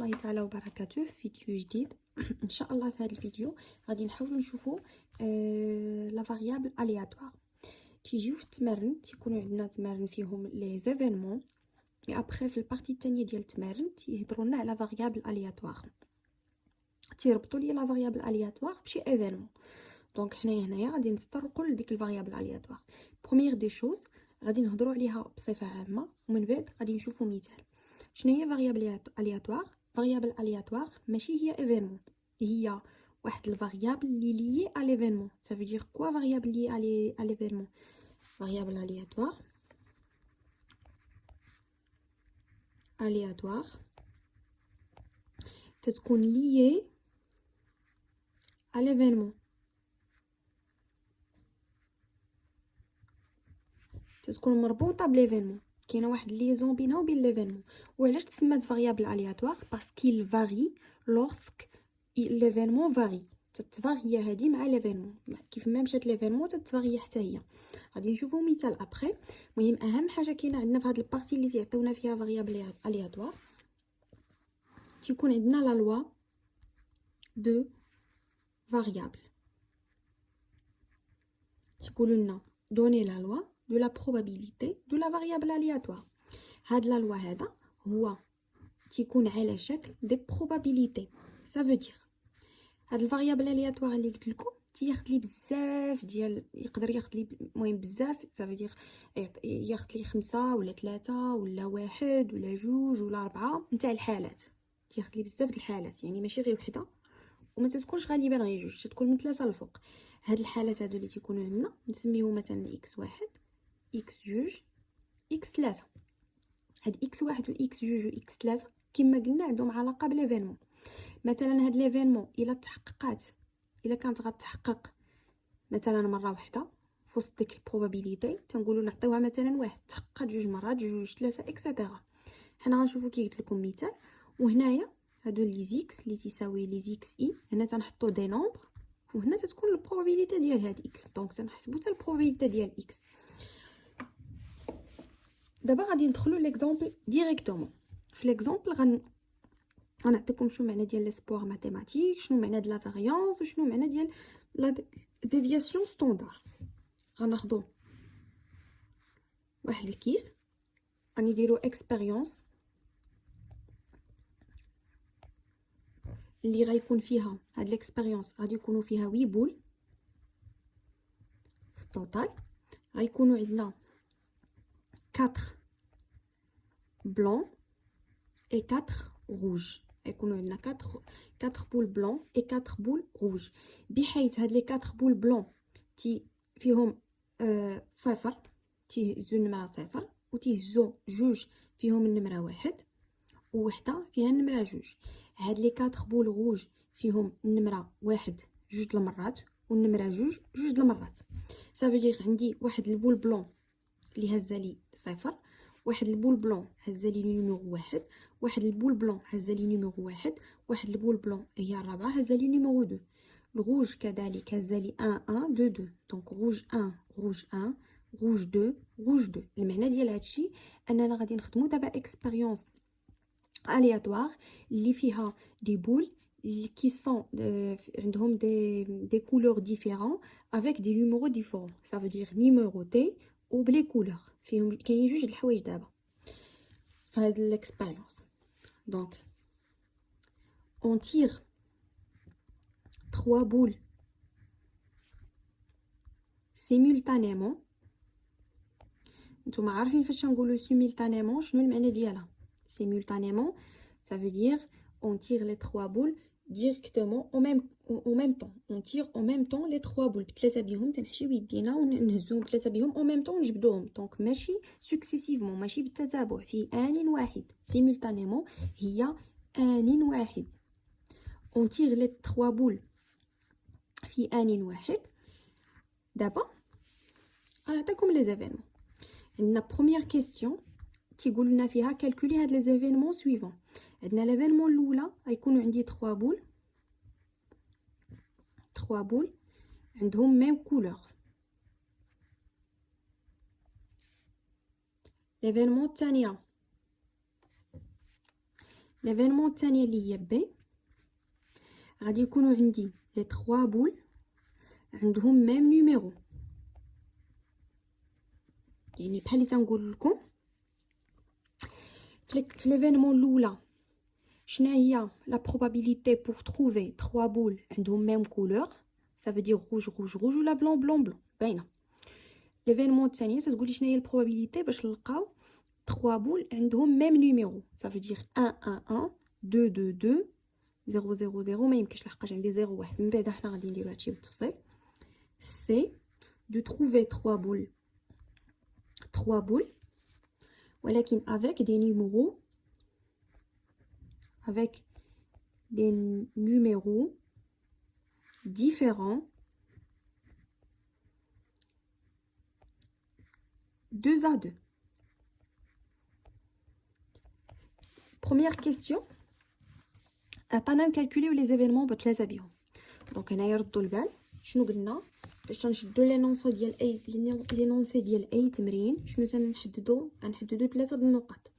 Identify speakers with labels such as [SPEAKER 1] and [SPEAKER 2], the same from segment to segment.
[SPEAKER 1] الله تعالى وبركاته. فيديو جديد ان شاء الله. في هذا الفيديو غادي نحاولوا نشوفوا لا فاريابل الياتوار. تيجيو في التمارين، تيكونوا عندنا تمارين فيهم لي زيفينمون، اي ابري في البارتي الثانيه ديال التمارين تيهضروا لنا على فاريابل الياتوار، تيربطوا لي لا فاريابل الياتوار بشي ايفينمون. دونك حنايا هنايا غادي نتطرقوا لديك الفاريابل الياتوار. بروميير دي شوز غادي نهضروا عليها بصفه عامه، ومن بعد غادي نشوفوا مثال. شنو هي فاريابل الياتوار؟ فاريابل الياتوار ماشي هي ايفينمون، هي واحد الفاريابل اللي ليي ا ليفينمون. ça veut dire quoi variable lié à l'événement؟ variable aléatoire تتكون liée à l'événement، تتكون مربوطه بليفينمون، كاينه واحد ليزون بينها وبين ليفينمون. وعلاش تسمات فاريابل الياتوار؟ باسكو فاري لورسك ليفينمون فاري، تتفاري هادي مع ليفينمون، كيف ما مشات ليفينمون تتفاري حتى هي. غادي نشوفوا مثال ابري. المهم اهم حاجه كاينه عندنا في هاد البارتي اللي تيعطيونا فيها فاريابل الياتوار، تيكون عندنا لا لوا دو فاريابل، تيقولوا لنا دوني لا لوا de la probabilité de la variable aléatoire. هاد لا لوا هذا هو تيكون على شكل دي probabilité. ça veut dire هاد الفاريابل الياتوار اللي قلت لكم تياخذ لي بزاف ديال، يقدر ياخذ لي المهم بزاف، ça veut dire ياخذ لي 5 ولا 3 ولا 1 ولا 2 ولا 4 نتاع الحالات، تياخذ لي بزاف د الحالات، يعني ماشي غير وحده، وما تتكونش غالبا غير جوج، تتكون من 3 للفوق. هاد الحالات هادو اللي تيكونوا عندنا نسميهم مثلا x1 x2 x3. هاد x1 و x2 و x3 كما قلنا عندهم علاقه بليفينمون. مثلا هاد ليفينمون الا تحققات، الا كانت غتحقق مثلا مره واحده في وسط ديك البروبابيليتي، تنقولوا نعطيوها مثلا واحد، تحققات جوج مرات، جوج، ثلاثه اكسيتيرا. حنا غنشوفوا كي قلت لكم مثال. وهنايا هادو لي زيكس اللي تساوي لي زيكس اي، هنا تنحطوا دي نومبر، وهنا تتكون البروبابيليتي ديال هاد اكس، دونك تنحسبوا حتى البروبابيليتي ديال اكس. دابا غادي ندخلوا ليكزامبل ديريكتومون. في ليكزامبل غنعطيكم شنو معنى ديال ليسبوار ماتيماتيك، شنو معنى ديال لا فاريانس، وشنو معنى ديال لا ديفياسيون ستاندار. غناخذوا واحد الكيس، غنديروا اكسبيريونس اللي غيكون فيها هاد ليكسبيريونس، غادي يكونوا فيها 8 بول في التوتال. غيكونوا عندنا 4 بلون اي 4 روج، يكونوا عندنا 4 بول بلون اي 4 بول روج، بحيث هاد لي 4 بول بلون فيهم صفر، تيهزوا النمره صفر، وتيهزوا جوج فيهم النمره واحد، ووحده فيها النمره جوج. هاد لي 4 بول روج فيهم النمره واحد جوج المرات، والنمره جوج المرات. صافي دير عندي واحد البول بلون اللي هزه لي صفر، واحد البول بلون هزه لي نيميرو واحد، واحد البول بلون هزه لي نيميرو واحد، واحد البول بلون هي الرابعه هزه لي نيميرو 2. الروج كذلك هزه لي 1 1 2 2. دونك روج 1 روج 1 روج 2 روج 2. المعنى ديال هادشي اننا غادي نخدموا دابا اكسبيريونس aléatoire اللي فيها دي بول qui sont عندهم des couleurs différents avec des numéros différents. ça veut dire numérotés ou بلي couleurs. فيهم كاينين جوج د الحوايج دابا في هاد الاكسبيريونس. دونك on tire 3 boules simultanément. نتوما عارفين فاش نقولوا simultanément شنو المعنى ديالها؟ simultanément ça veut dire on tire les 3 boules directement en même temps. on tire en même temps les 3 boules بثلاثه بيهم، تنحشيو يدينا ونهزوهم بثلاثه بيهم en même temps ونجبدوهم. دونك ماشي سكسيسيفمون، ماشي بالتتابع، في آن واحد. simultanément هي آن واحد. on tire les 3 boules في آن واحد. دابا غنعطيكم لي زيفينمون. عندنا بروميير كيستيون تيقول لنا فيها كالكولي هاد لي زيفينمون سويفون. عندنا ليفينمون الاولى غيكونوا عندي 3 بول عندهم ميم كولور. ليفينمون الثانيه ليفينمون الثانيه اللي هي بي غادي يكونوا عندي لي 3 بول عندهم ميم نيميرو. يعني بحال اللي تنقول لكم في ليفينمون الاولى شنو هي لا probabilité pour trouver 3 بول عندهم ميم كولور، ça veut dire rouge rouge rouge ولا بلون بلون بلون. باينه. ليفينمون الثانيه تقولي شنو هي البروبابيليتي باش نلقاو 3 بول عندهم ميم نيميرو، ça veut dire 1 1 1 2 2 2 0 0 0. ما يمكنش لحقاش عندي 0 1. من بعد حنا غادي نديرو هادشي بالتفصيل. سي دو trouver 3 بول 3 بول ولكن avec des numéros différents 2 à 2. Première question. عطانا نكالكوليو لي زيفينمون بثلاثه بهم. دونك هنايا ردوا البال شنو قلنا باش تنشدوا لي نونسو ديال اي لي نونسي ديال اي تمرين. شنو تنحددوا؟ غنحددوا 3 النقط.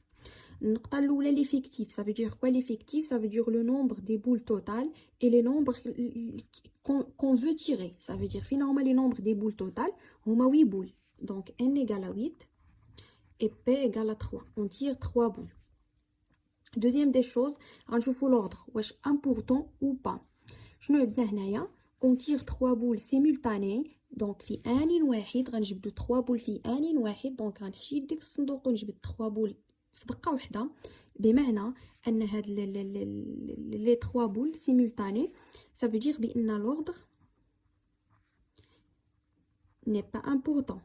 [SPEAKER 1] النقطه الاولى ليفيكتيف، ça veut dire quoi l'effectif? Ça veut dire le nombre des boules totales et les nombres qu'on veut tirer. Ça veut dire فينا هما les nombres des boules totales هما 8 boules. Donc n égale à 8 et p égale à 3. On tire 3 boules. Deuxième des choses, غنشوفوا l'ordre واش important ou pas. شنو عندنا هنايا؟ on tire 3 boules simultanées. donc في ان واحد غنجبدو 3 بول في ان واحد. دونك غنحشي يدي في الصندوق ونجبد 3 بول في دقه واحده، بمعنى ان هاد لي 3 بول سيمولتاني ça veut dire بان l'ordre n'est pas important.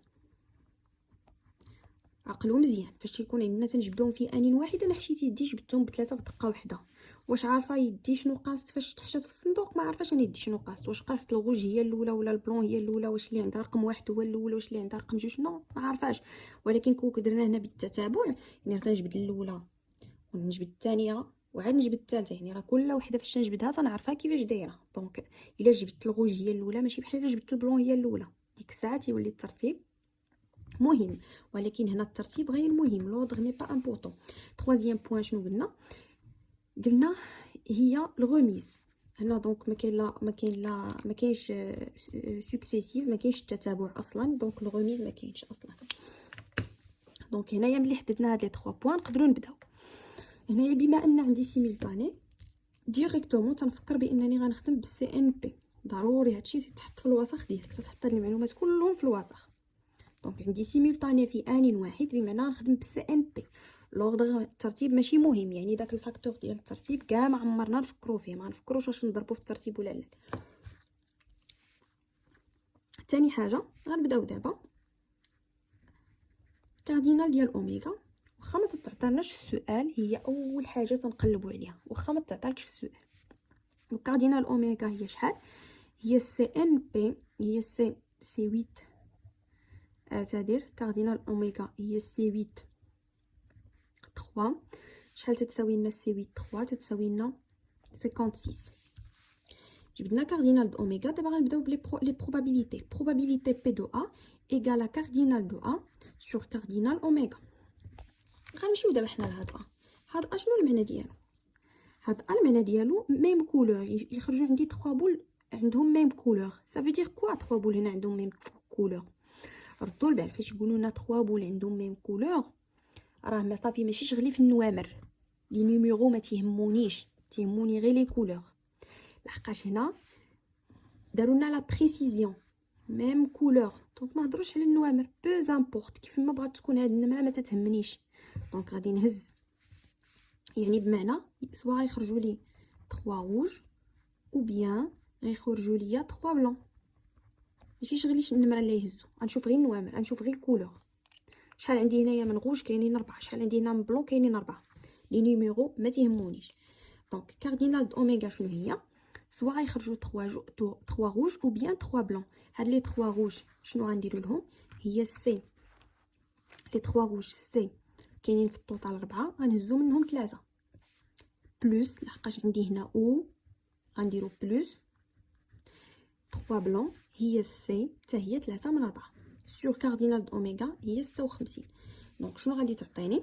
[SPEAKER 1] عقلوا مزيان فاش تيكون عندنا تنجبدوهم في ان واحد انا حشيت يدي جبدتهم بثلاثه في دقه واحده. واش عارفه يدي شنو قاست فاش تحشات في الصندوق؟ ما عارفاش انا يدي شنو قاست. واش قاست الغوج هي الاولى ولا البلون هي الاولى؟ واش اللي عندها رقم واحد هو الاولى؟ واش اللي عندها رقم جوج؟ نو ما عارفاش. ولكن كون درنا هنا بالتتابع يعني تنجبد الاولى ونجبد الثانيه وعاد نجبد الثالثه، يعني راه كل وحده فاش نجبدها تنعرفها كيفاش دايره. دونك الا جبدت الغوج هي الاولى ماشي بحال الا جبدت البلون هي الاولى. ديك الساعه تيولي الترتيب مهم، ولكن هنا الترتيب غير مهم. لودغ ني با امبورطون. troisième بوين شنو قلنا هي الغوميز هنا. دونك ما كاينش سكسيسيف، ما كاينش التتابع اصلا. دونك الغوميز ما كاينش اصلا. دونك هنايا ملي حددنا هاد لي 3 بوين نقدروا نبداو. هنايا بما ان عندي سيمولتاني ديريكتومون تنفكر بانني غنخدم بالسي ان بي. ضروري هادشي تحط في الوسخ ديالك، تحط المعلومات كلهم في الوسخ. دونك عندي سيمولتاني في ان واحد بمعنى نخدم بالسي ان بي. لوردغ الترتيب ماشي مهم، يعني داك الفاكتور ديال الترتيب كاع ما عمرنا نفكروا فيه، ما نفكروش واش نضربوا في الترتيب ولا لا. ثاني حاجه غنبداو دابا كاردينال ديال اوميغا. واخا ما تتعطيناش في السؤال هي اول حاجه تنقلبوا عليها، واخا ما تعطالكش في السؤال. وكاردينال اوميغا هي شحال؟ هي سي ان بي هي سي 8 تادير كاردينال اوميغا هي سي 8 3. شحال تتساوي لنا سي 8 3؟ تتساوي لنا 56. جبدنا كاردينال دو اوميغا. دابا غنبداو بلي probabilité. probabilité P de A égale à cardinal de A sur cardinal اوميغا. غنمشيو دابا حنا لهاد A. هاد A شنو المعنى ديالو؟ هاد A المعنى ديالو ميم كولور. يخرجوا عندي 3 بول عندهم ميم كولور. ça veut dire quoi 3 بول هنا عندهم ميم كولور؟ ردوا البال فاش يقولوا لنا 3 بول عندهم ميم كولور راه ما صافي ماشي شغلي في النوامر. لي نيميرو ما تيهمونيش، تيهموني غير لي كولور. لحقاش هنا داروا لنا لا بريسيزيون ميم كولور. دونك ما هضروش على النوامر بو زامبورط كيف ما بغات تكون هاد النمره ما تتهمنيش. دونك غادي نهز يعني بمعنى سوا غيخرجوا لي 3 روج او بيان غيخرجوا لي 3 بلون. ماشي شغلي النمره اللي يهزوا، غنشوف غير النوامر، غنشوف غير الكولور. شحال عندي هنايا من غوج؟ كاينين 4. شحال عندي هنا من بلون؟ كاينين 4. لي نيميرو ما تيهمونيش. دونك كاردينال دو اوميغا شنو هي؟ سوا غيخرجوا 3 روج او بيان 3 بلون. هاد لي 3 روج شنو غنديروا لهم؟ هي سي. لي 3 روج سي كاينين في التوتال 4 غنهزوا منهم 3 بلس لحقاش عندي هنا او غنديروا بلس 3 بلون هي سي حتى هي 3 من 4 سور كاردينال دو اوميغا هي 56. دونك شنو غادي تعطيني؟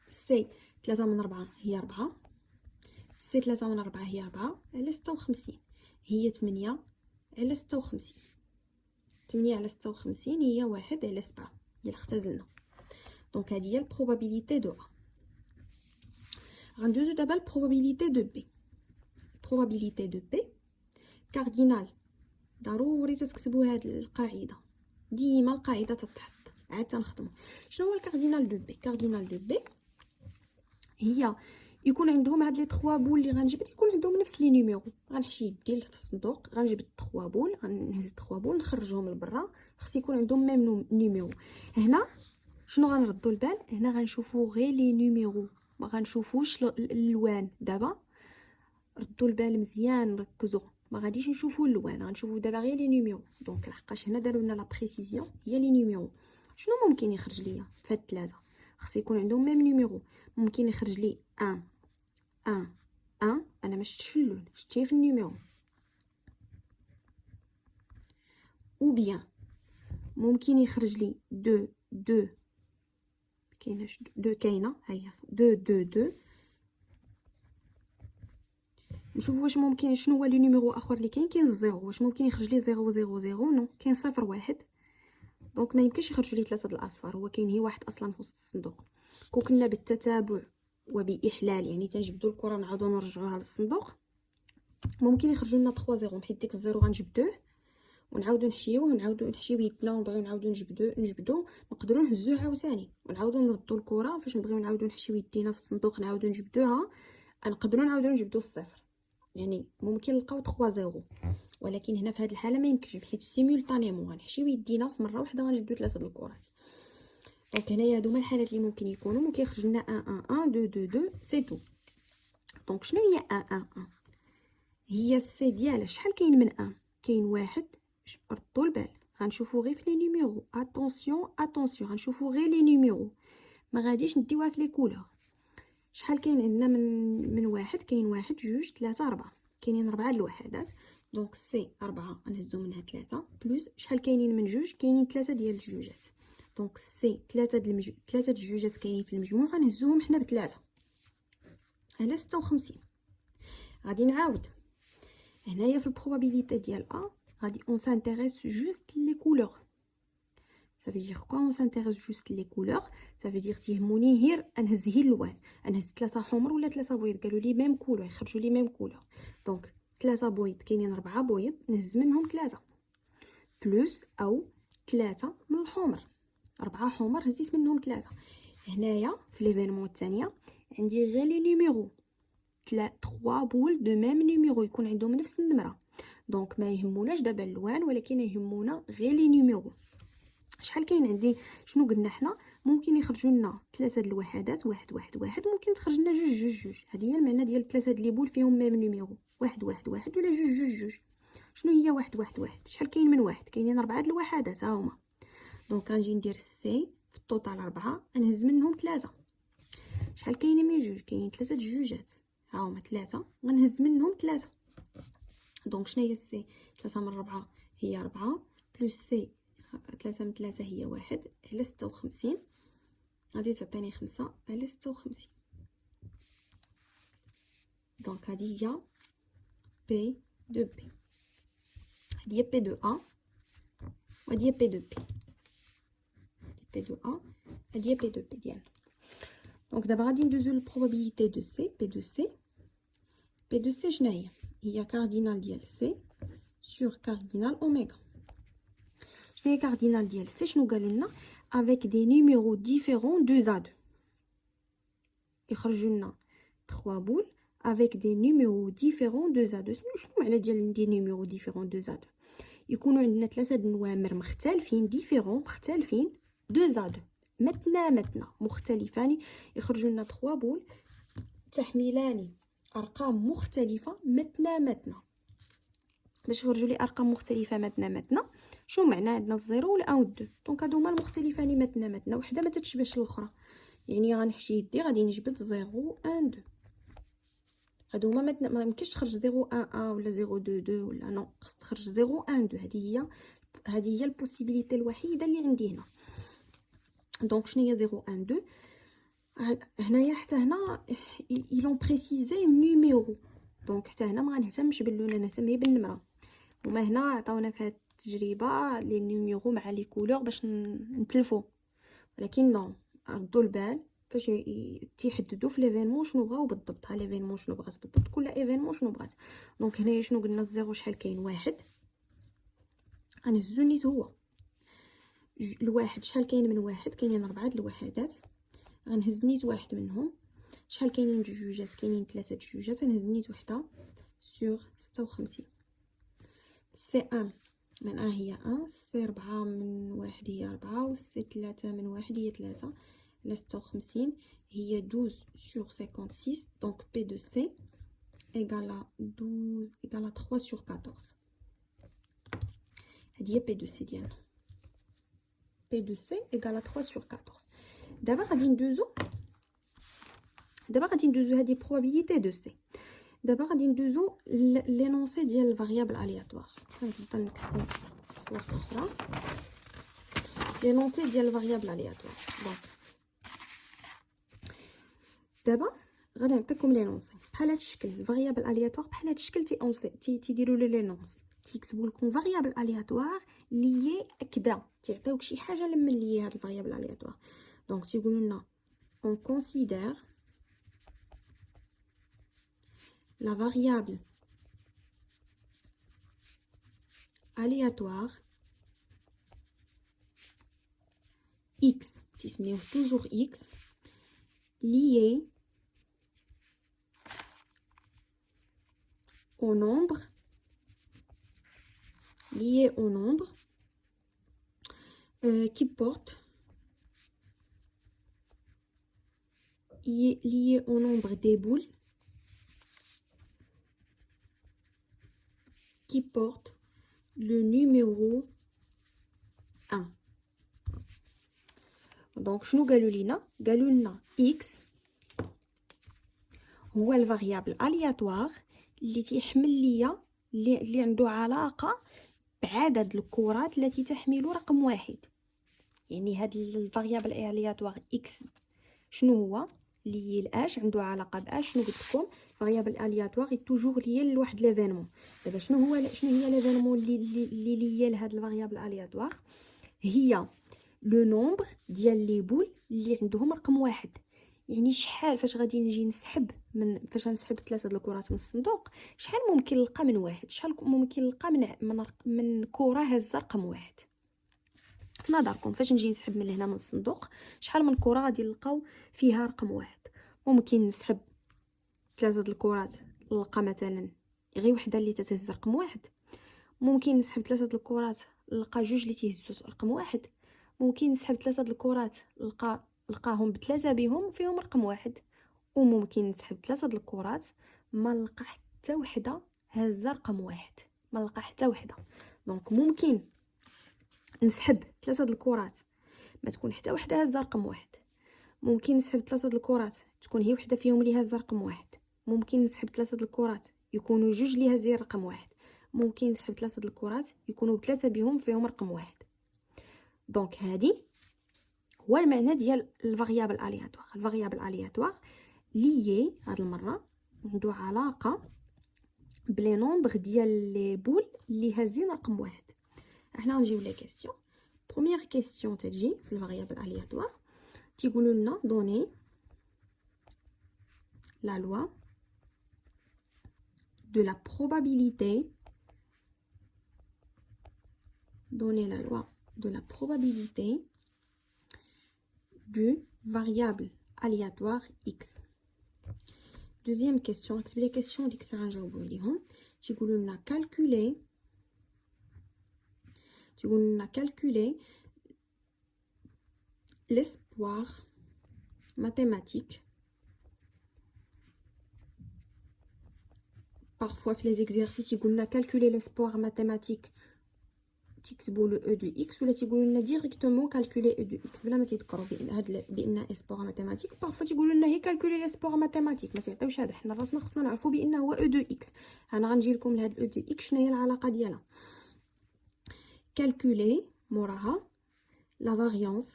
[SPEAKER 1] سي 3 من 4 هي 4. سي 3 من 4 هي 4 على 56 هي 8 على 56. 8 على 56 هي 1 على 7 هي اللي اختزلنا. دونك هذه هي البروبابيليتي دو ا. غندوزو دابا البروبابيليتي دو بي. probabilité de P كاردينال. ضروري تكتبوا هاد القاعده، ديما القاعده تتحط عاد تنخدموا. شنو هو الكاردينال دو بي؟ كاردينال دو بي هي يكون عندهم هاد لي 3 بول اللي غنجبد يكون عندهم نفس لي نيميرو. غنحشي يدي في الصندوق، غنجبد 3 بول، غنهز 3 بول نخرجهم لبرا، خص يكون عندهم ميم نيميرو. هنا شنو غنردوا البال؟ هنا غنشوفوا غير لي نيميرو، ما غنشوفوش الالوان. دابا ردوا البال مزيان، ركزوا، ما غاديش نشوفوا اللوان، غنشوفوا دابا غير لي نيميرو. دونك لحقاش هنا داروا لنا لا بريسيزيون هي لي نيميرو. شنو ممكن يخرج ليا في هاد ثلاثه؟ خص يكون عندهم ميم نيميرو. ممكن يخرج لي 1 1 1، انا ما شفتش في اللون، شفتيه في النيميرو. او بيان ممكن يخرج لي 2 2 كايناش 2 كاينه، ها هي 2 2 2. نشوف واش ممكن، شنو هو لي نيميرو اخر اللي كاين الزيرو، واش ممكن يخرج لي 0 0 0؟ نو، كاين 0 1. دونك ما يمكنش يخرج لي 3 د الاصفار، هو كاين هي واحد اصلا في وسط الصندوق. كون كنا بالتتابع وباحلال يعني تنجبدوا الكره نعاودوا نرجعوها للصندوق، ممكن يخرجوا لنا 3 0. حيت ديك الزيرو غنجبدوه ونعاودوا نحشيوه ونعاودوا نحشيو يدنا ونبغيو نعاودوا نجبدو نقدروا نهزوه عاوتاني ونعاودوا نردوا الكره. فاش نبغيو نعاودوا نحشيو يدينا في الصندوق نعاودوا نجبدوها، نقدروا نعاودوا نجبدوا الصفر. يعني ممكن نلقاو 3 0. ولكن هنا في هذه الحاله ما يمكنش، حيت سيمولطانيمون غنحشيو يدينا في مره واحده غنجبدوا 3 د الكرات. دونك هنايا هادو هما الحالات اللي ممكن يكونوا. ممكن يخرج لنا 1 1 1 2 2 2 سي تو. دونك شنو هي 1 1 1؟ هي السي ديالها شحال كاين من 1؟ كاين واحد. ردوا البال، غنشوفوا غير في لي نيميرو. اتونسيون اتونسيون، غنشوفوا غير لي نيميرو، ما غاديش نديوها في لي كولور. شحال كاين عندنا من واحد؟ كاين واحد جوج 3 4، كاينين 4 د الوحدات. دونك سي 4 غنهزو منها 3 بلس شحال كاينين من جوج؟ كاينين 3 ديال الجوجات. دونك سي 3 د 3 د الجوجات كاينين في المجموع، غنهزوهم حنا ب3 على 56. غادي نعاود هنايا في البروبابيليتي ديال ا، غادي اون سانتيريس جوست لي كولور. Ça veut dire quoi on s'intéresse juste les couleurs؟ ça veut dire تيهموني غير انهز هي اللوان، انهز 3 حمر ولا 3 بيض، قالوا لي ميم كولور يخرجوا لي ميم كولور. دونك 3 بيض كاينين 4 بيض، نهز منهم 3 بلس او 3 من الحمر، 4 حمر هزيت منهم 3. هنايا في ليفينمون الثانيه عندي غير لي نيميرو 3 بول دو ميم نيميرو يكون عندهم نفس النمره. دونك ما يهموناش دابا اللوان، ولكن يهمونا غير لي نيميرو. شحال كاين عندي؟ شنو قلنا حنا؟ ممكن يخرجوا لنا 3 د الوحدات 1 1 1، ممكن تخرج لنا 2 2 2. هذه هي المعنى ديال 3 د لي بول فيهم ميم نيميرو 1 1 1 ولا 2 2 2. شنو هي 1 1 1؟ شحال كاين من واحد؟ كاينين 4 د الوحدات ها هما. دونك غنجي ندير سي في الطوطال 4، غنهز منهم 3. شحال كاينين من جوج؟ كاينين 3 د الجوجات ها هما 3، غنهز منهم 3. دونك شنو هي سي؟ 3 من 4 هي 4 بلس سي 3 من 3 هي 1 على 56، غادي تعطيني 5 على 56. دونك هذه هي بي دو بي، هذه هي بي دو ا وهذه هي بي دو بي. بي دو ا هذه هي بي دو بي ديالنا. دونك دابا غادي ندوزو للبروبابيليتي دو سي. بي دو سي، بي دو سي شنو هي؟ هي كاردينال ديال سي سور كاردينال اوميغا. شنو هي كاردينال ديال سي؟ شنو قالوا لنا؟ avec des numéros différents 2 à 2 يخرجوا لنا 3 بول avec des numéros différents 2 à 2. شنو معنى ديال دي نيميرو ديفيرون 2 à 2؟ يكونوا عندنا 3 د النوامر مختلفين ديفيرون مختلفين 2 à 2 متنا مختلفان، يخرجوا لنا 3 بول تحملان ارقام مختلفه متنا. باش يخرجوا لي ارقام مختلفه متنا شنو معنى؟ عندنا الزيرو والان والدو. دونك هادو هما المختلفان متنا، وحده ما تتشبهش الاخرى. يعني غنحشي يدي غادي نجبد 0 1 2، هادو هما متنا. ما يمكنش تخرج 0 1 1 ولا 0 2 2 ولا نو، خص تخرج 0 1 2. هذه هي البوسيبيليتي الوحيده اللي عندي هنا. دونك شنو هي 0 1 2؟ هنايا حتى هنا ils ont précisé numéro. دونك حتى هنا ما غنهتمش باللون، انا نهتم غير بالنمره. وما هنا عطاونا في هاد التجربه لي نيميرو مع لي كولور باش نتلفو، ولكن نو ردوا البال فاش تيحددوا في ليفينمون شنو بغاو بالضبط. ها ليفينمون شنو بغات بالضبط، كل ايفينمون شنو بغات. دونك هنايا شنو قلنا؟ الزيرو شحال كاين؟ واحد. غنهزو نيت هو الواحد. شحال كاين من واحد؟ كاينين 4 د الوحدات، غنهز نيت واحد منهم. شحال كاينين جوجات؟ كاينين 3 د الجوجات، غنهز نيت وحده سور 56. سي 1 من هي 1، سي 4 من واحد هي 4، و سي 3 من واحد هي 3. على 56 هي 12 sur 56. donc P de C égale à 12 égale à 3 sur 14. هذه هي P de C ديالنا. P de C égale à 3 sur 14. دابا غادي ندوزو هذه probabilité de C. دابا غادي ندوزو لينونسي ديال الفاريابل الياتوار. تنبدا نكتبو في ورقه اخرى لينونسي ديال الفاريابل الياتوار. دونك دابا غادي نعطيكم لينونسي بحال هذا الشكل. الفاريابل الياتوار بحال هذا الشكل تيديروا له لينونسي، تيكتبوا لكم فاريابل الياتوار لي هكذا، تيعطيوك شي حاجه لمن لي هاد الفاريابل الياتوار. دونك تيقولوا لنا on considère la variable aléatoire x, تسميوه toujours x, lié au nombre qui porte lié au nombre des boules qui porte le numéro 1. donc شنو قالوا لنا؟ قالوا لنا x هو الفاريابل aléatoire اللي تيحمل ليا اللي عنده علاقه بعدد الكرات التي تحمل رقم واحد. يعني هاد الفاريابل aléatoire x شنو هو؟ اللي الاش عنده علاقه باش. شنو قلت لكم؟ فاريابل aléatoire توجور ليا لواحد ليفينمون. دابا شنو هي ليفينمون اللي ليا لهاد الفاريابل aléatoire؟ هي لو نومبر ديال لي بول اللي عندهم رقم واحد. يعني شحال فاش غادي نجي نسحب فاش غنسحب 3 د الكرات من الصندوق، شحال ممكن نلقى من واحد، شحال ممكن نلقى من كره هازه رقم واحد. في نظركم فاش نجي نسحب من هنا من الصندوق، شحال من كره غادي نلقاو فيها رقم واحد؟ ممكن نسحب 3 د الكرات نلقى مثلا غير وحده اللي تتهز رقم واحد. ممكن نسحب 3 د الكرات نلقى جوج اللي تيهزوا رقم واحد. ممكن نسحب 3 د الكرات نلقاهم بثلاثه بهم فيهم رقم واحد. وممكن نسحب 3 د الكرات ما نلقى حتى وحده هازه رقم واحد، ما نلقى حتى وحده. دونك ممكن نسحب 3 د الكرات ما تكون حتى وحده هازه رقم واحد. ممكن نسحب 3 د الكرات تكون هي وحده فيهم اللي هازه رقم واحد. ممكن نسحب 3 د الكرات يكونوا جوج اللي هازين رقم واحد. ممكن نسحب 3 د الكرات يكونوا ثلاثه بهم فيهم رقم واحد. دونك هادي هو المعنى ديال الفاريابل الياتوار. الفاريابل الياتوار ليي هاد المره عنده علاقه بلي نومبر ديال لي بول اللي هازين رقم واحد. احنا غنجيو لي كيسيون. بروميير كيسيون تجي في الفاريابل الياتوار تيقولوا لنا دوني la loi de la probabilité, donner la loi de la probabilité du variable aléatoire x. Deuxième question, explication ديك الساعه نجاوبوا عليهم. تيقولوا لنا calculer l'espoir mathématique. Parfois في les exercices يقول لنا calculer l'espoir mathématique تكتبوا le e de x، ولا تيقولوا لنا directement calculer e de x بلا ما تذكروا بان espoir mathématique. parfois تيقولوا لنا هي calculer l'espoir mathématique، ما تعطيوش هذا. حنا راسنا خصنا نعرفوا بان هو e de x. انا غنجي لكم لهاد e de x شنو هي العلاقه ديالها. calculer موراها la variance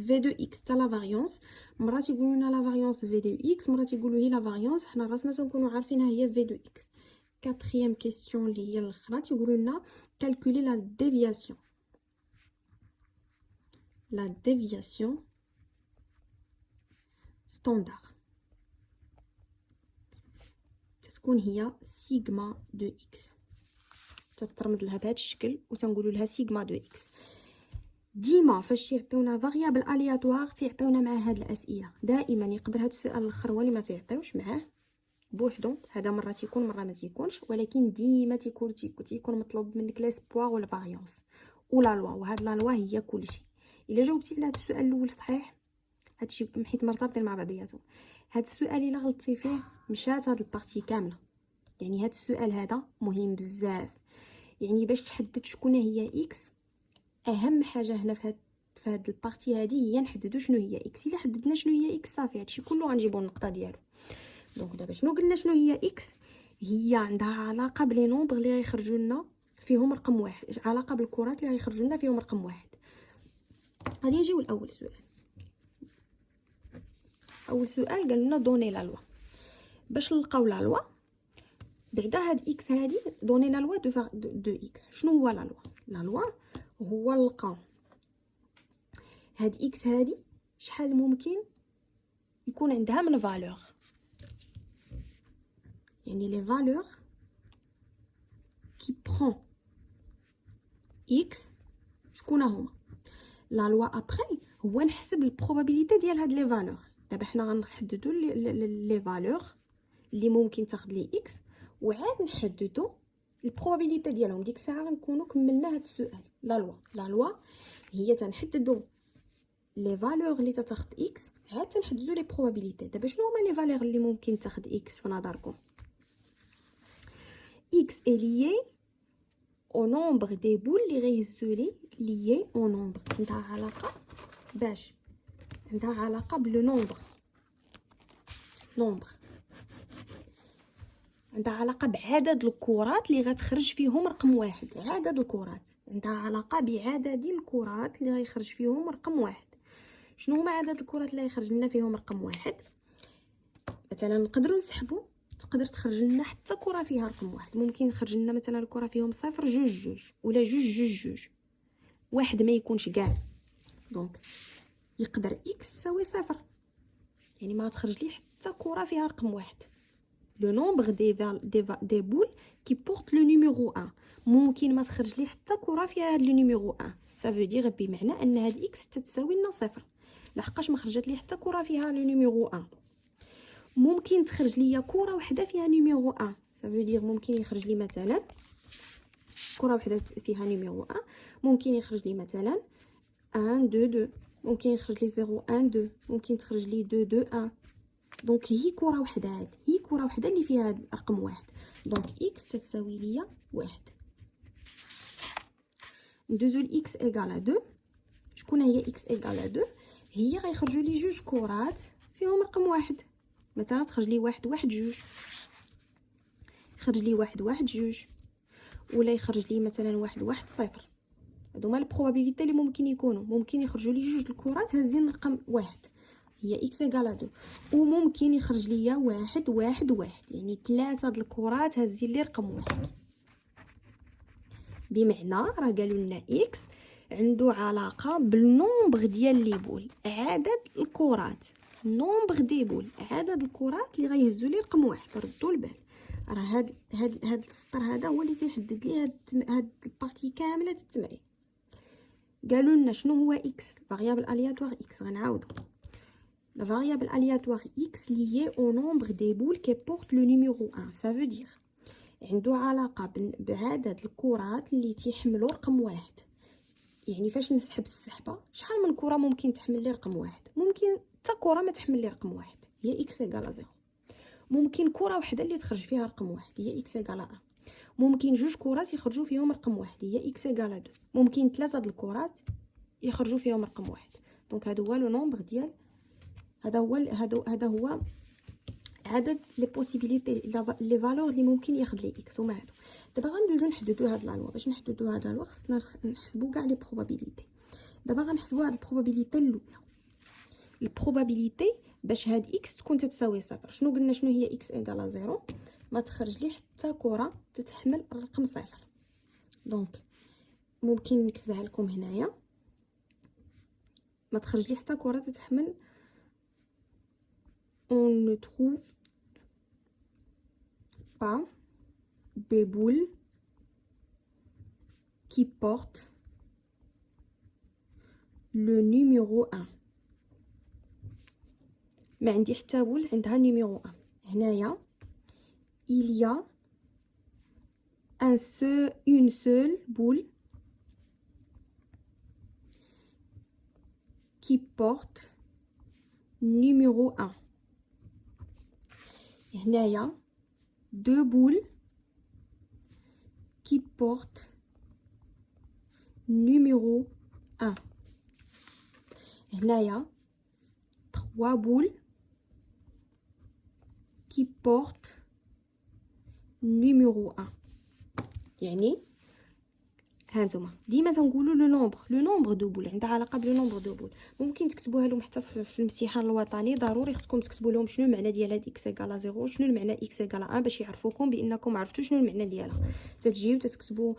[SPEAKER 1] في دو اكس تاع لا فاريونس. مرات يقولوا لنا لا فاريونس في دو اكس، مرات يقولوا هي لا فاريونس، حنا راسنا تنكونوا عارفينها هي في دو اكس. كاتريام كيسيون اللي هي الاخرى يقولوا لنا كالكولي لا ديفياسيون. لا ديفياسيون ستاندار تتكون هي سيغما دو اكس، تترمز لها بهذا الشكل وتنقولوا لها سيغما دو اكس. ديما فاش يعطيونا فاريابل الياتوار تيعطيونا مع هاد الاسئله، دائما يقدر هاد السؤال الاخر هو اللي ما تعطيوش معاه بوحدو، هذا مره تيكون مره ما تيكونش، ولكن ديما تيكون مطلوب منك ليسبوار ولا فاريونس ولا لوا، وهاد لا لوا هي كلشي. الا جاوبتي على هاد السؤال الاول صحيح هادشي حيت مرتبطين مع بعضياتهم، هاد السؤال الا غلطتي فيه مشات هاد البارتي كامله. يعني هاد السؤال هذا مهم بزاف، يعني باش تحدد شكون هي اكس اهم حاجه هنا في هاد البارتي هذه هي نحددوا شنو هي اكس. الا حددنا شنو هي اكس صافي هادشي كله غنجيبوا النقطه ديالو. دونك دابا شنو قلنا شنو هي اكس؟ هي عندها علاقه بلي نومبر اللي غيخرجوا لنا فيهم رقم واحد، علاقه بالكرات اللي غيخرجوا لنا فيهم رقم واحد. غادي نجيو لاول سؤال. اول سؤال قال لنا دوني لا لوا. باش نلقاو لا لوا بعدا هاد اكس هادي دونينا لوا دو اكس. شنو هو لا لوا؟ لا لوا هو نلقاو هاد اكس هادي شحال ممكن يكون عندها من فالور، يعني لي فالور كي برون اكس شكون هما. لا لوا ابري هو نحسب البروبابيليتي ديال هاد لي فالور. دابا حنا غنحددوا لي فالور اللي ممكن تاخذ لي اكس وعاد نحددوا البروبابيليتي ديالهم. ديك الساعه غنكونوا كملنا هاد السؤال. لا لوا هي تنحددوا لي فالور اللي تاخذ اكس عاد تنحددوا لي بروبابيليتي. دابا شنو هما لي فالور اللي ممكن تاخذ اكس في نظركم؟ اكس est lié au nombre des boules اللي غيهزوا لي lié au nombre. عندها علاقه باش عندها علاقه بلو نومبر عندها علاقه بعدد الكرات اللي غتخرج فيهم رقم واحد. عدد الكرات عندها علاقه بعدد الكرات اللي غيخرج فيهم رقم واحد. شنو هما عدد الكرات اللي غيخرج لنا فيهم رقم واحد؟ مثلا نقدروا نسحبوا، تقدر تخرج لنا حتى كره فيها رقم واحد. ممكن يخرج لنا مثلا الكره فيهم صفر جوج ولا جوج واحد ما يكونش كاع. دونك يقدر اكس تساوي صفر، يعني ما تخرج لي حتى كره فيها رقم واحد. لو نومبر دي بول كي بورت لو نيميرو 1 ممكن ما تخرج لي حتى كره فيها هاد لو نيميرو 1. صافي دير بمعنى ان هاد اكس تتساوي لنا صفر لحقاش ما خرجت لي حتى كره فيها لو نيميرو 1. ممكن تخرج لي كره وحده فيها نيميرو 1. صافي دير ممكن يخرج لي مثلا كره وحده فيها نيميرو 1، ممكن يخرج لي مثلا 1 2 ممكن يخرج لي 0 1 2 ممكن تخرج لي 2 2 1. دونك هي كره وحده، هي كره وحده اللي فيها رقم واحد. دونك اكس تتساوي ليا واحد. ندوزو لاكس ايغال 2. شكون هي اكس ايغال 2؟ هي غيخرجوا لي جوج كرات فيهم رقم واحد. مثلا تخرج لي واحد واحد جوج، يخرج لي واحد واحد جوج، ولا يخرج لي مثلا واحد واحد صفر. هادو هما البروبابيليتي اللي ممكن يكونوا. ممكن يخرجوا لي جوج الكرات هازين رقم واحد هي اكس ايغال 2، وممكن يخرج ليا واحد واحد واحد، يعني ثلاثه د الكرات هازين لي رقم واحد. بمعنى راه قالوا لنا اكس عنده علاقه بالنومبر ديال لي بول، عدد الكرات. نومبر دي بول عدد الكرات اللي غيهزوا لي رقم واحد. ردوا البال راه هاد السطر هذا هو اللي تيحدد لي هاد البارتي كامله التمرين. قالوا لنا شنو هو اكس؟ فاريابل الياتوار اكس. غنعاودو la variable aléatoire x liée au nombre des boules qui porte le numéro 1. ça veut dire عنده علاقه بعدد الكرات اللي تيحملوا رقم واحد. يعني فاش نسحب السحبه شحال من كره ممكن تحمل لي رقم واحد؟ ممكن حتى كره ما تحمل لي رقم واحد هي اكس ايغال 0. ممكن كره وحده اللي تخرج فيها رقم واحد هي اكس ايغال 1. ممكن جوج كرات يخرجوا فيهم رقم واحد هي اكس ايغال 2. ممكن ثلاثه د الكرات يخرجوا فيهم رقم واحد. دونك هذا هو لو نومبر ديال هذا هو عدد لي بوسيبيليتي لي فالور اللي ممكن ياخذ لي اكس. وما هادو دابا غندوزو نحددوا هاد لا لوا. باش نحددوا هاد لا لوا خصنا نحسبوا كاع لي بروبابيليتي. دابا غنحسبوا هاد البروبابيليتي الاولى. البروبابيليتي باش هاد اكس تكون تتساوي صفر. شنو قلنا؟ شنو هي اكس ايكال زيرو؟ ما تخرج لي حتى كره تتحمل الرقم صفر. دونك ممكن نكتبها لكم هنايا، ما تخرج لي حتى كره تتحمل on ne trouve pas des boules qui portent le numéro 1. ما عندي حتى بول عندها numéro 1. هنايا il y a une seule boule qui porte numéro 1. هنايا deux boules qui portent numéro 1. هنايا trois boules qui portent numéro 1. يعني هانتوما ديما تنقولوا لو نومبر دو بول عندها علاقه بلو نومبر دو بول. ممكن تكتبوها لهم حتى في الامتحان الوطني، ضروري خصكم تكتبوا لهم شنو المعنى ديال هاد اكس ايكال 0 وشنو المعنى اكس ايكال 1 باش يعرفوكم بانكم عرفتوا شنو المعنى ديالها. تتجيو تكتبوا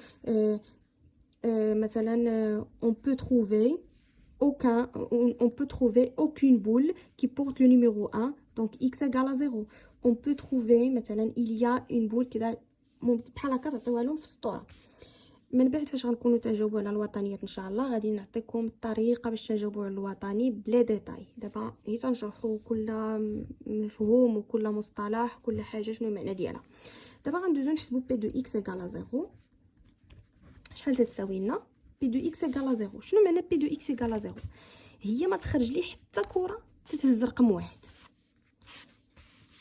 [SPEAKER 1] مثلا on peut trouver aucune boule qui porte le numéro 1, donc x égale à 0. on peut trouver مثلا il y a une boule كذا، بحال هكا تعطيوها لهم في السطوره. من بعد فاش غنكونوا تنجاوبوا على الوطنيات ان شاء الله غادي نعطيكم الطريقه باش تنجاوبوا على الوطني بلا ديتاي. دابا هي تنشرحوا كل مفهوم وكل مصطلح كل حاجه شنو المعنى ديالها. دابا غندوزو نحسبوا بي دو اكس ايكال 0 شحال تتساوي لنا. بي دو اكس ايكال 0 شنو معنى بي دو اكس ايكال 0؟ هي ما تخرج لي حتى كره تتهز رقم واحد.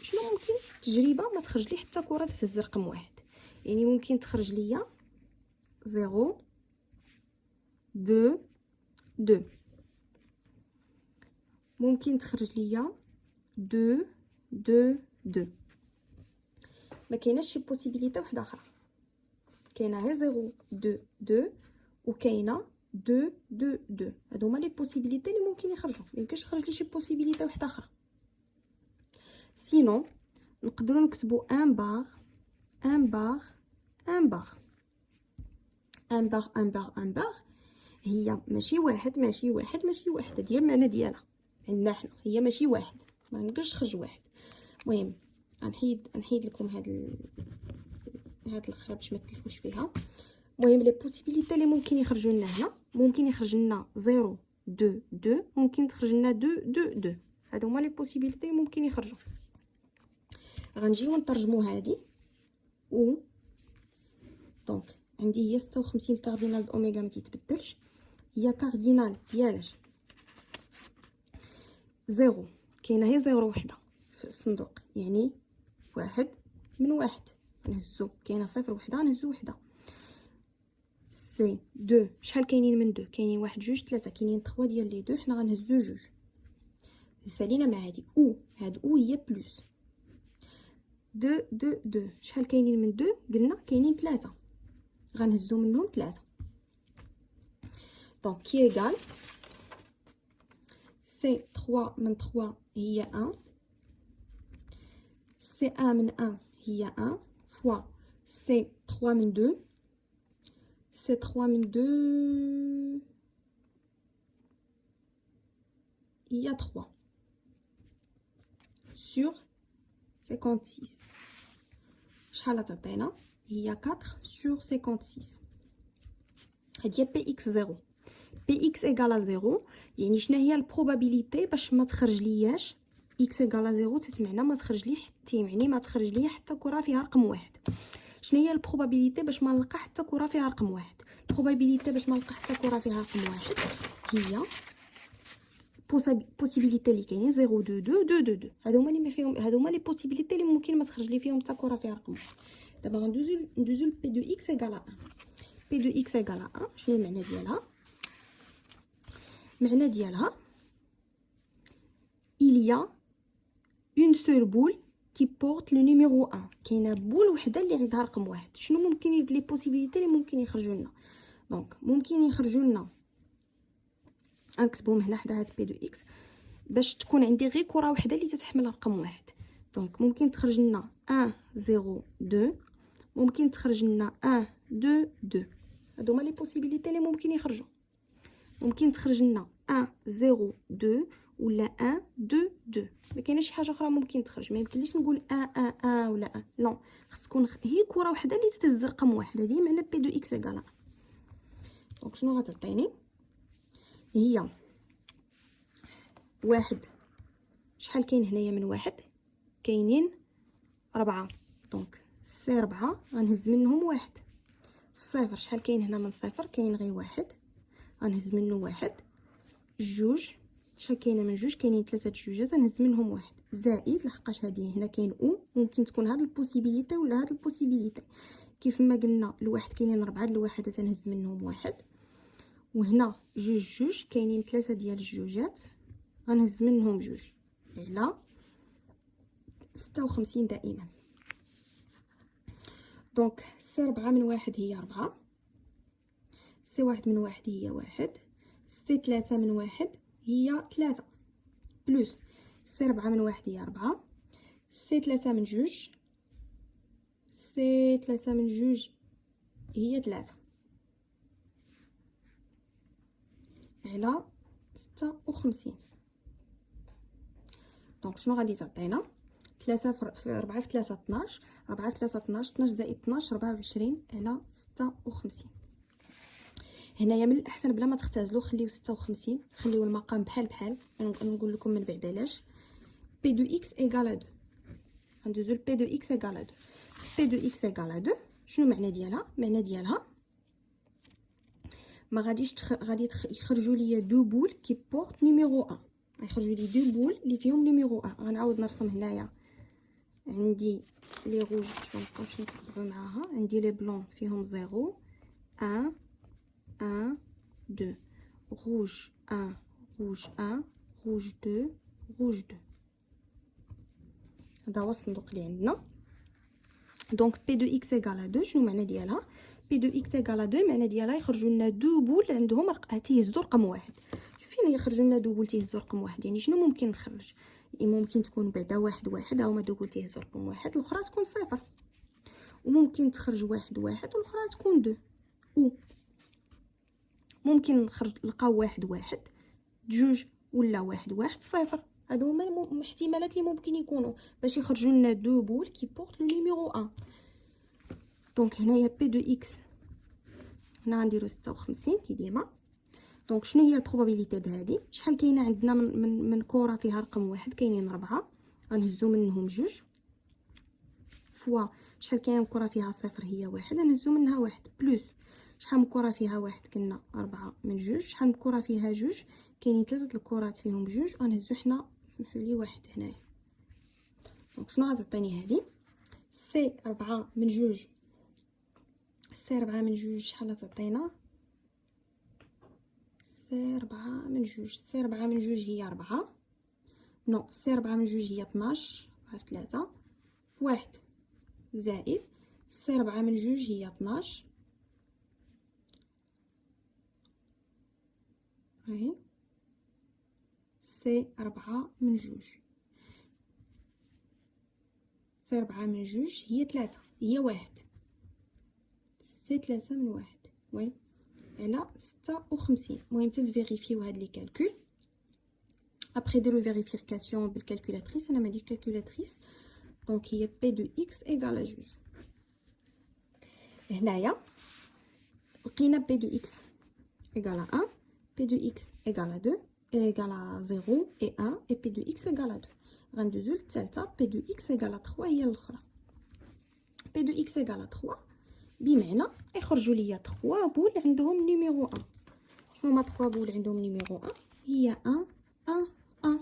[SPEAKER 1] شنو ممكن تجربه ما تخرج لي حتى كره تتهز رقم واحد؟ يعني ممكن تخرج ليا 0 2 2، ممكن تخرج ليا 2 2 2. ما كايناش شي بوسيبيليتي واحده اخرى، كاينه غير 0 2 2 وكاينه 2 2 2. هادو هما لي بوسيبيليتي اللي ممكن يخرجوا، ما يمكنش يخرج لي شي بوسيبيليتي واحده اخرى. سينو نقدروا نكتبوا 1 بار 1 بار 1 بار 1 بار 1 بار 1 بار. هي ماشي واحد ماشي واحد ماشي واحد، هادي هي المعنى ديالها عندنا حنا، هي ماشي واحد، ما نقدرش تخرج واحد. المهم غنحيد لكم هاد الاخرى باش ما تلفوش فيها. المهم لي بوسيبيليتي اللي ممكن يخرجوا لنا هنا، ممكن يخرج لنا 0 2 2، ممكن تخرج لنا 2 2 2. هادو هما لي بوسيبيليتي ممكن يخرجوا. غنجيو نترجموا هادي و دونك عندي هي 56 كاردينال د اوميغا ما تيتبدلش، هي كاردينال ديالاش 0 كاينه هي 0 وحده في الصندوق، يعني واحد من واحد غنهزو، كاينه 0 وحده غنهزو وحده. سي 2 شحال كاينين من 2؟ كاينين 1 2 3، كاينين 3 ديال لي 2، حنا غنهزو جوج. سالينا مع هادي او، هاد او هي بلس 2 2 2. شحال كاينين من 2؟ قلنا كاينين 3، غنهزو منهم 3. دونك كي ايغال سي 3 من 3 هي 1، سي 1 من 1 هي 1 فوا سي 3 من 2، سي 3 من 2 هي 3 sur 56. شحال تعطينا؟ هي 4 sur 56. هادي بي اكس 0. بي اكس ايكال 0 يعني شنو هي البروبابيليتي باش ما تخرج لياش اكس ايكال 0؟ تتمعنى ما تخرج لي حتى، يعني ما تخرج لي حتى كره فيها رقم واحد. شنو هي البروبابيليتي باش ما نلقى حتى كره فيها رقم واحد؟ البروبابيليتي باش ما نلقى حتى كره فيها رقم واحد هي بوسيبيليتي اللي كاينين 0 2 2 2 2 2. هادو هما اللي ما فيهم، هادو هما لي بوسيبيليتي اللي ممكن ما تخرج لي فيهم حتى كره فيها رقم واحد. دابا غندوزو بي دو اكس ايكال 1. بي دو اكس ايكال 1 شنو المعنى ديالها؟ المعنى ديالها il y a une seule boule qui porte le numéro 1. كاينه بول وحده اللي عندها رقم واحد. شنو ممكن لي بوسيبيليتي اللي ممكن يخرجوا لنا؟ دونك ممكن يخرجوا لنا، نكتبهم هنا حدا هاد بي دو اكس. باش تكون عندي غير كره وحده اللي تتحمل رقم واحد. دونك ممكن تخرج لنا 1 0 2، ممكن تخرج لنا 1 2 2. هادو هما لي بوسيبيليتي اللي ممكن يخرجوا. ممكن تخرج لنا 1 0 2 ولا 1 2 2. ما كايناش شي حاجه اخرى ممكن تخرج. ما يمكنليش نقول 1 1 1 ولا 1. لا، خص تكون هي كره وحده اللي تتهز رقم واحد. هذه معنى بي دو اكس ايكال. دونك شنو غتعطيني؟ هي واحد. شحال كاين هنايا من واحد؟ كاينين 4. دونك سي 4 غنهز منهم واحد. الصفر شحال كاين هنا من صفر؟ كاين غير واحد، غنهز منه واحد. جوج شحال كاينه من جوج؟ كاينين 3 جوجات، غنهز منهم واحد. زائد لحقاش هذه هنا كاين او، ممكن تكون هاد البوسيبيليتي ولا هاد البوسيبيليتي. كيف ما قلنا الواحد كاينين 4 د الواحد تنهز منهم واحد، وهنا جوج كاينين 3 ديال الجوجات غنهز منهم جوج على 56 دائما. دونك سي 4 من واحد هي 4، سي واحد من واحد هي واحد، سي 3 من واحد هي 3 بلس سي 4 من واحد هي 4، سي 3 من جوج، سي 3 من جوج هي 3 على 56. دونك شنو غادي تعطينا؟ 3 في 4 في 3 12، 4 في 3 12، 12 زائد 12 24 على 56. هنايا من الاحسن بلا ما تختازلوا خليو 56، خليو المقام بحال بحال. نقول لكم من بعد علاش. بي دو اكس ايكال 2. غندوزو ل بي دو اكس ايكال 2. بي دو اكس ايكال 2 شنو معنى ديالها؟ معنى ديالها ما غاديش غادي يخرجوا لي دو بول كي بورت نيميرو 1. غيخرجوا لي دو بول اللي فيهم نيميرو 1. غنعاود نرسم هنايا. عندي لي روج باش ما نبقاوش نتبعوا معاها. عندي لي بلون فيهم 0 1 1 2، روج 1 روج 1 روج 2 روج 2. هذا هو الصندوق اللي عندنا. دونك بي دو اكس ايكال 2 شنو معنى ديالها؟ بي دو اكس ايكال 2 معنى ديالها يخرجوا لنا دو بول عندهم تيهزوا رقم واحد. فين يخرجوا لنا دو بول تيهزوا رقم واحد؟ يعني شنو ممكن نخرج؟ ممكن تكون بعدا واحد واحد، هما دو بول تيهزوا رقم واحد، الاخرى تكون صفر. وممكن تخرج واحد واحد والاخرى تكون دو. او ممكن نلقاو واحد واحد جوج ولا واحد واحد صفر. هادو هما الاحتمالات اللي ممكن يكونوا باش يخرجوا لنا دو بول كي بورت لو نيميرو 1. دونك هنايا بي دو اكس هنا غنديرو 56 كي ديما. دونك شنو هي البروبابيليتي د هادي؟ شحال كاينه عندنا من كره فيها رقم واحد؟ كاينين 4، غنهزو منهم جوج فوا شحال كاين كره فيها صفر هي واحد، غنهزو منها واحد بلس شحال من كره فيها واحد؟ كنا 4 من جوج. شحال من كره فيها جوج؟ كاينين 3 الكرات فيهم جوج، غنهزو حنا سمحوا لي واحد هنايا. دونك شنو غتعطيني هادي؟ سي 4 من جوج، سي 4 من جوج شحال غتعطينا؟ سي 4 من جوج، سي 4 من جوج هي 4. نو، سي 4 من جوج هي 12 في 3 في 1 زائد سي 4 من جوج هي 12 هاي سي 4 من جوج، سي 4 من جوج هي 3 هي 1 سي 3 من 1 وي على 56. المهم تفيريفيو هاد لي كالكول. ابري ديرو فيريفيكاسيون بالكالكولاتريس. انا ما عنديش كالكولاتريس. دونك هي بي دو اكس ايكال جوج. هنايا لقينا بي دو اكس ايكال 1، بي دو اكس ايكال 2 ايكال 0 اي 1 اي بي دو اكس ايكال 2. غندوزو للثالثه. بي دو اكس ايكال 3 هي الاخرى. بي دو اكس ايكال 3 بمعنى يخرجوا ليا 3 بول عندهم نيميرو 1. شنو هما 3 بول عندهم نيميرو 1؟ هي 1 1 1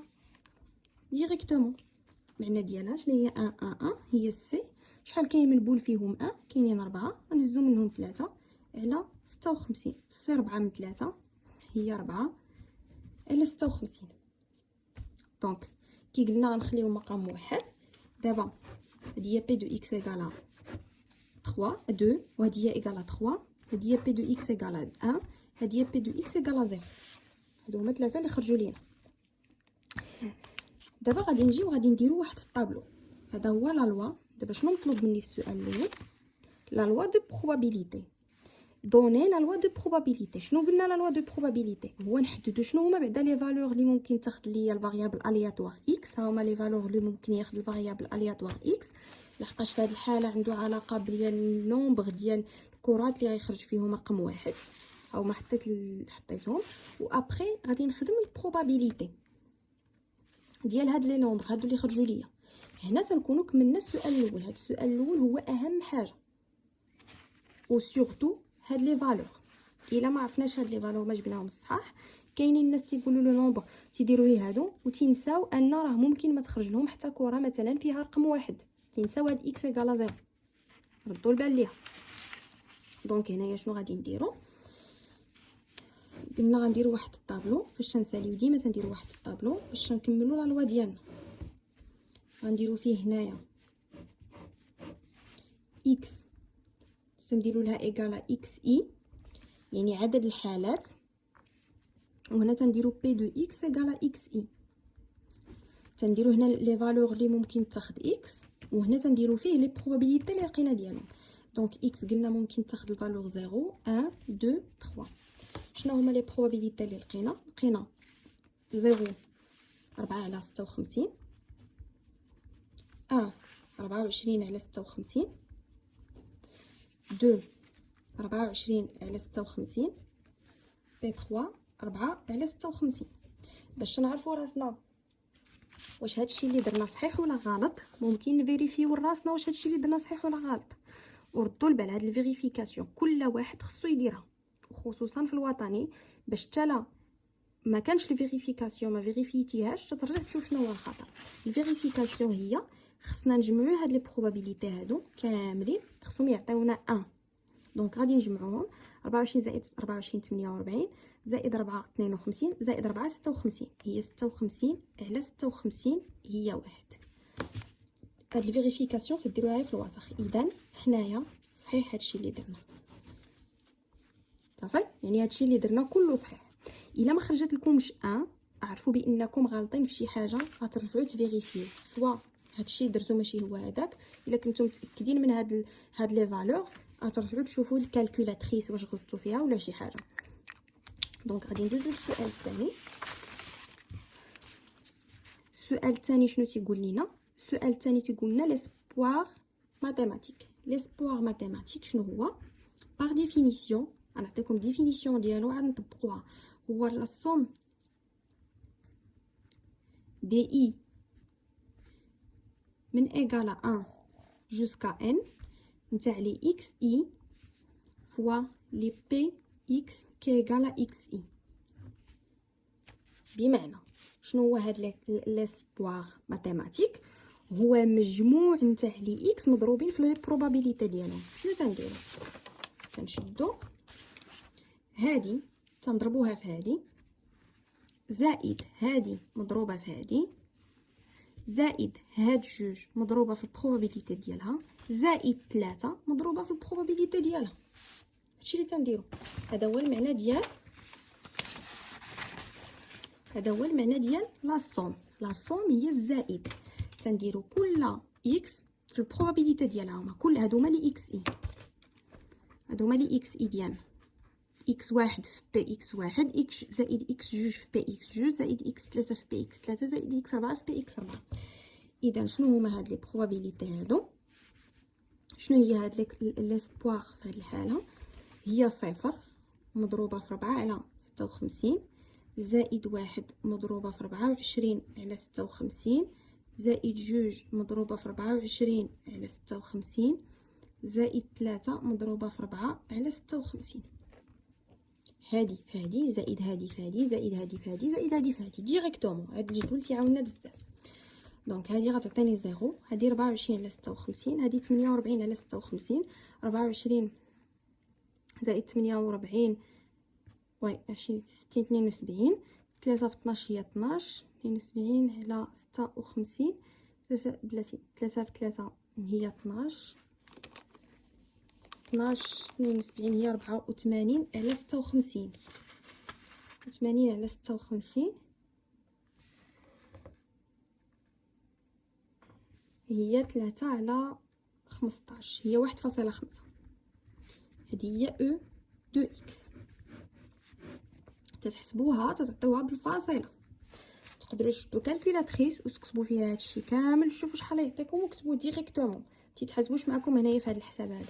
[SPEAKER 1] ديريكتومون. معنى ديالها شنو هي 1 1 1؟ هي سي شحال كاين من بول فيهم 1؟ كاينين 4، غنهزو منهم 3 على 56. سي 4 من 3 هي 4 على 56. دونك كي قلنا غنخليو مقام واحد. دابا هادي هي بي دو اكس ايكال 3 2 وهادي هي ايكال 3. هادي هي بي دو اكس ايكال 1، هادي هي بي دو اكس ايكال 0. هادو هما ثلاثه اللي خرجوا لينا. دابا غادي نجيو غادي نديرو واحد الطابلو. هذا هو لا لوا. دابا شنو مطلوب مني في السؤال الاول؟ لا لوا دو بروبابيليتي. دوني لا لوا دو بروبابيليتي. شنو قلنا لا لوا دو بروبابيليتي؟ هو نحددو شنو هما بعدا لي فالور اللي ممكن تاخد ليا الفاريابل الياتوار اكس. ها هما لي فالور اللي ممكن ياخد الفاريابل الياتوار اكس، لحقاش في هذه الحاله عنده علاقه بالنومبر ديال الكرات اللي غيخرج فيهم رقم واحد. ها هما حطيتهم. و ابري غادي نخدم البروبابيليتي ديال هاد لي نومبر هادو اللي خرجوا ليا. هنا تنكونوا كملنا السؤال الاول. هاد السؤال الاول هو اهم حاجه، و سورتو هاد لي فالور. الا ما عرفناش هاد لي فالور ما جبناهم الصحاح، كاينين الناس تيقولوا لو نومبر تيديروا ليه هادو وتنساو ان راه ممكن ما تخرج لهم حتى كره مثلا فيها رقم واحد، تنساو هاد اكس ايكالا زيرو. ردوا البال ليها. دونك هنايا شنو غادي نديرو؟ قلنا غنديروا واحد الطابلو. فاش تنساليو ديما تنديروا واحد الطابلو باش نكملوا لا لوا ديالنا. غنديروا فيه هنايا اكس تنديروا لها ايكالا اكس اي، يعني عدد الحالات، وهنا تنديروا بي دو اكس ايكالا اكس اي. تنديروا هنا لي فالور اللي ممكن تاخد اكس، وهنا تنديروا فيه لي بروبابيليتي اللي لقينا ديالهم. دونك اكس قلنا ممكن تاخد الفالور 0 1 2 3. شنو هما لي بروبابيليتي اللي لقينا؟ 0 4 على 56، 1 24 على 56، 2 24 على 56، بي 3 4 على 56. باش نعرفوا راسنا واش هادشي اللي درنا صحيح ولا غلط، ممكن نفيريفيو راسنا واش هادشي اللي درنا صحيح ولا غلط. وردوا البال هاد الفيريفيكاسيون كل واحد خصو يديرها، وخصوصا في الوطني، باش تلا ما كانش الفيريفيكاسيون ما فيريفيتيهاش ترجع تشوف شنو هو الخطا. الفيريفيكاسيون هي خصنا نجمعوا هاد لي بروبابيليتي هادو كاملين، خصهم يعطيونا 1. دونك غادي نجمعوهم. 24 زائد 24 48 زائد 4 52 زائد 4 56. هي 56 على 56 هي 1. هاد الفيريفيكاسيون تديروها في الوسخ. اذا حنايا صحيح هادشي اللي درنا صافي، يعني هادشي اللي درنا كله صحيح. الا ما خرجت لكمش اعرفوا بانكم غالطين في شي حاجه، غترجعوا تفيريفيو سوا هادشي درتو ماشي هو هذاك. الا كنتم متاكدين من هاد لي فالور غترجعوا تشوفوا الكالكولاتريس واش غلطتوا فيها ولا شي حاجه. دونك غادي ندوزو للسؤال الثاني. السؤال الثاني شنو تيقول لنا؟ السؤال الثاني تيقول لنا ليسبوار ماتيماتيك. ليسبوار ماتيماتيك شنو هو؟ باغ ديفينيسيون غنعطيكم ديفينيسيون ديالو عاد نطبقوها. هو لا سوم دي اي من ايغالا 1 جوسكا ان نتاع لي اكس اي فوا لي بي اكس كي ايغالا اكس اي. بمعنى شنو هو هاد ليسبوار ماتيماتيك؟ هو مجموع نتاع لي اكس مضروبين في لي بروبابيليتي ديالهم. شنو تنديرو؟ كنشدو هادي تنضربوها في هادي، زائد هادي مضروبه في هادي، زائد هاد جوج مضروبه في البروبابيليتي ديالها، زائد 3 مضروبه في البروبابيليتي ديالها. هادشي اللي تنديرو. هذا هو المعنى ديال لا سوم. لا سوم هي الزائد. تنديرو كل اكس في البروبابيليتي ديالها. هما كل هادوما لي اكس اي، هادوما لي اكس اي ديالنا. اكس واحد في بي اكس واحد، اكس زائد اكس جوج في بي اكس جوج، زائد اكس 3 في بي اكس 3، زائد اكس 4 في بي اكس 4. اذا شنو هما هاد لي بروبابيليتي هادو؟ شنو هي هاد ليسبوار في هاد الحاله؟ هي 0 مضروبه في 4 على 56 زائد 1 مضروبه في 24 على 56 زائد جوج مضروبه في 24 على 56 زائد 3 مضروبه في 4 على 56. هادي في هادي زائد هادي في هادي زائد هادي في هادي زائد هادي في هادي ديريكتومون. هاد الجدول تيعاوننا بزاف. دونك هادي غتعطيني 0، هادي 24 على 56، هادي 48 على 56، 24 زائد 48 وي 20 60 72، 3 في 12 هي 12، 72 على 56 بلاتي 3 في 3 هي 12، 12 72 هي 84 على 56، 80 على 56 هي 3 على 15 هي 1.5. هذه هي او دو اكس. تتحسبوها تتعطيوها بالفاصله. تقدروا تشدوا كالكولاتريس وتكتبوا فيها هادشي كامل، شوفوا شحال يعطيكم وكتبوه ديريكتومون، تيتحسبوش معكم هنايا في هذا الحساب هذا.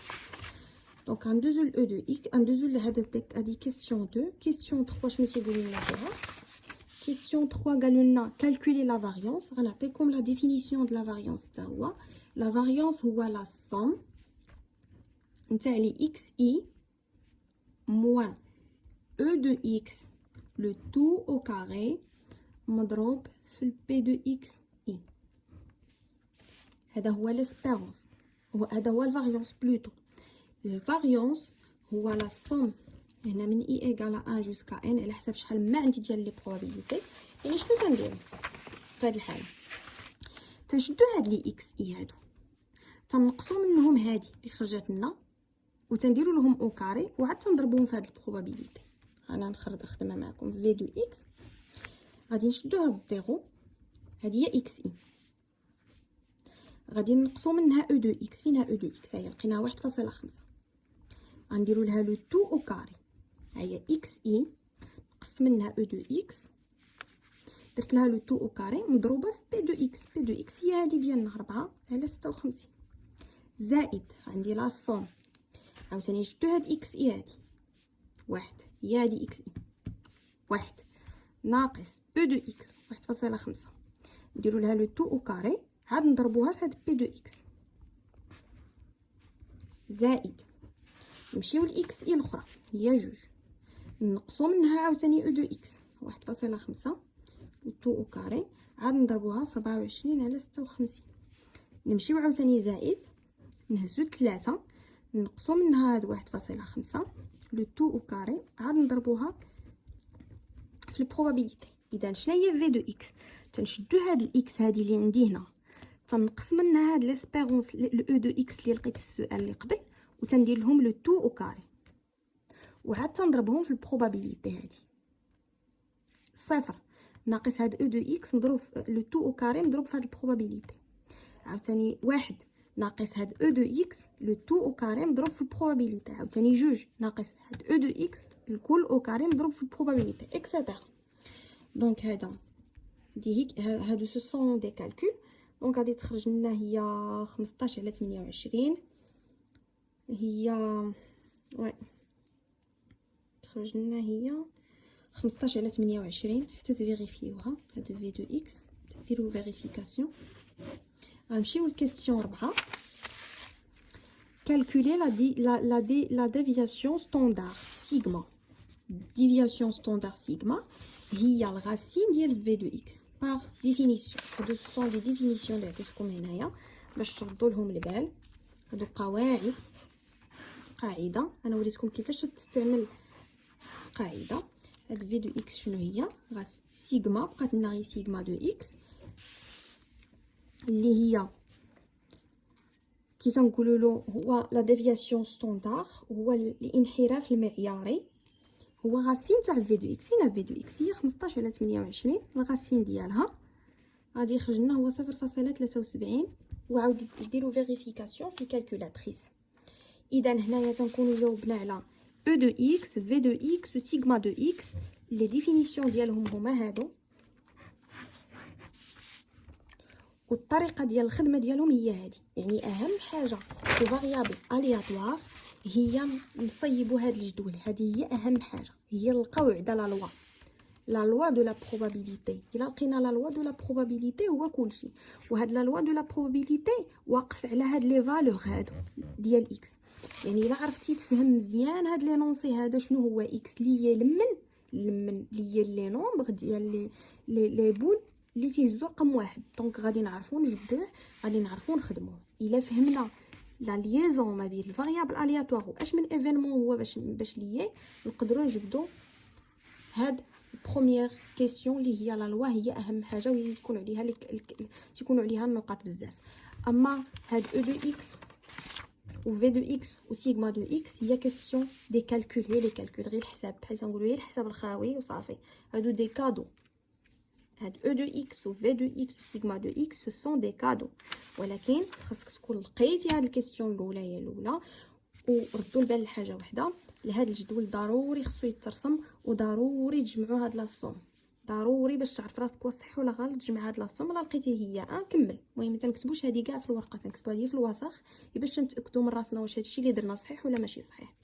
[SPEAKER 1] دونك غندوزو ل او دو اكس، غندوزو هادي كيسيون 2. كيسيون 3 شنو تيقول لنا فيها؟ كيسيون 3 قالوا لنا كالكولي لا فاريونس. غنعطيكم لا ديفينيسيون دو لا فاريونس حتى هو. لا فاريونس هو لا سوم نتاع لي اكس اي موان او دو اكس لو تو او كاري مضروب في البي دو اكس اي. هذا هو ليسبيرونس، هذا هو الفاريونس بلوتو. الفاريونس هو لا سوم هنا من اي ايغال 1 جوسكا ان على حسب شحال ما عندي ديال لي بروبابيليتي. يعني شنو تنديرو في هذه الحاله؟ تنشدو هاد لي اكس اي هادو تنقصو منهم هادي اللي خرجت لنا وتنديروا لهم او كاري وعاد تنضربوهم في هاد البروبابيليتي. انا نخدمها معكم في دو اكس. غادي نشدو هاد الزيرو، هادي هي اكس اي، غادي نقصو منها او دو اكس. فينها او دو اكس؟ هي لقيناها 1.5. غنديروا لها لو تو او كاري، ها هي اكس اي نقصت منها او دو اكس، درت لها لو تو او كاري مضروبه في بي دو اكس. بي دو اكس هي هادي ديالنا 4 على 56 زائد عندي لا سوم عاوتاني نشدو هاد اكس اي هادي 1 هي هادي اكس اي 1 ناقص او دو اكس 1.5 نديرو لها لو تو او كاري عاد نضربوها في هاد بي دو اكس زائد نمشيو لاكس اي الاخرى هي 2 نقصو منها عاوتاني او دو اكس 1.5 تو او كاري عاد نضربوها في 24 على 56. نمشيو عاوتاني زائد نهزو 3 نقصو منها هاد 1.5 لو تو او كاري عاد نضربوها في البروبابيليتي. اذا شناهي في دو اكس؟ تنشدو هاد الاكس هادي اللي عندي هنا تنقص منها هاد ليسبيرونس لو دو اكس اللي لقيت في السؤال اللي قبل وتندير لهم لو تو او كاري وعاد تنضربهم في البروبابيليتي. هادي صفر ناقص هاد او دو اكس مضروب لو تو او كاري مضروب في هاد البروبابيليتي، عاوتاني 1 ناقص هاد او دو اكس لو تو او كاري مضروب في البروبابيليتي، عاوتاني 2 ناقص هاد او دو اكس الكل او كاري مضروب في البروبابيليتي اكسيتيرا. دونك هذا دي هيك هادو سو سون دي كالكول. دونك غادي تخرج لنا هي 15 على 28 هي وي تخرج لنا هي 15 على 28 حتى تفيريفيوها هاد في دو اكس ديروا فيريفيكاسيون. غنمشيو لكيسيون 4. calculer la déviation standard sigma. Déviation standard sigma هي الغاسين ديال في دو اكس par définition. هادو سون دي ديفينيسيون اللي عطيتكم هنايا باش تردوا لهم البال. هادو قاعده انا وريتكم كيفاش تستعمل قاعده. هاد في دو اكس شنو هي؟ غاس سيغما بقات لنا غير سيغما دو اكس اللي هي كي تنقولوا له هو لا ديفياسيون ستاندار، هو الانحراف المعياري، هو غاسين تاع في دو اكس. فين في دو اكس؟ هي 15 على 28 الغاسين ديالها غادي يخرج لنا هو 0.73 وعاودوا ديروا فيريفيكاسيون في كالكولاتريس. اذا هنايا تنكونوا جاوبنا على او دو اكس في دو اكس و سيغما دو اكس. لي ديفينيسيون ديالهم هما هادو والطريقه ديال الخدمه ديالهم هي هذه. يعني اهم حاجه في فاريابل الياتوار هي نصيبوا هاد الجدول. هذه هي اهم حاجه، هي القواعد لا لوا دو لا بروبابيليتي. الا لقينا لا لوا دو لا بروبابيليتي هو كلشي، وهاد لا لوا دو لا بروبابيليتي واقف على هاد لي فالور هادو ديال اكس. يعني الا عرفتي تفهم مزيان هاد لي نونسي هذا شنو هو اكس اللي هي اللي هي لي نومبر ديال لي بول اللي تيهزو رقم 1. دونك غادي نعرفو نجبدوه، غادي نعرفو نخدموه. الا فهمنا لا ليزون ما بين الفاريابل الياتوار واش من ايفينمون هو باش ليي نقدروا نجبدو هاد بروميير كيسيون اللي هي لا لوا. هي اهم حاجه وهي تكون عليها تيكونوا عليها النقاط بزاف. اما هاد او دو اكس و في دو اكس و سيغما دو اكس هي كيسيون دي كالكول. هي لي كالكول غير الحساب، بحال تنقولوا غير الحساب الخاوي وصافي. هادو دي كادو هاد او دو اكس و في دو اكس و سيغما دو اكس سو سون دي كادو، ولكن خاصك تكون لقيتي هاد الكيستيون الاولى هي الاولى. وردوا البال لحاجه وحده، لهذا الجدول ضروري خصو يترسم، وضروري تجمعوا هاد لاصوم، ضروري باش تعرف راسك واش صحيح ولا غلط. تجمع هاد لاصوم، لا لقيتي هي كمل. المهم تنكتبوش هادي كاع في الورقه، تنكتبوها هي في الوسخ باش نتاكدوا من راسنا واش هادشي اللي درنا صحيح ولا ماشي صحيح.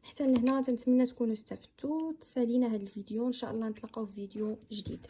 [SPEAKER 1] حتى لهنا تنتمنى تكونوا استفدتوا. تسالينا هاد الفيديو، ان شاء الله نتلاقاو في فيديو جديد.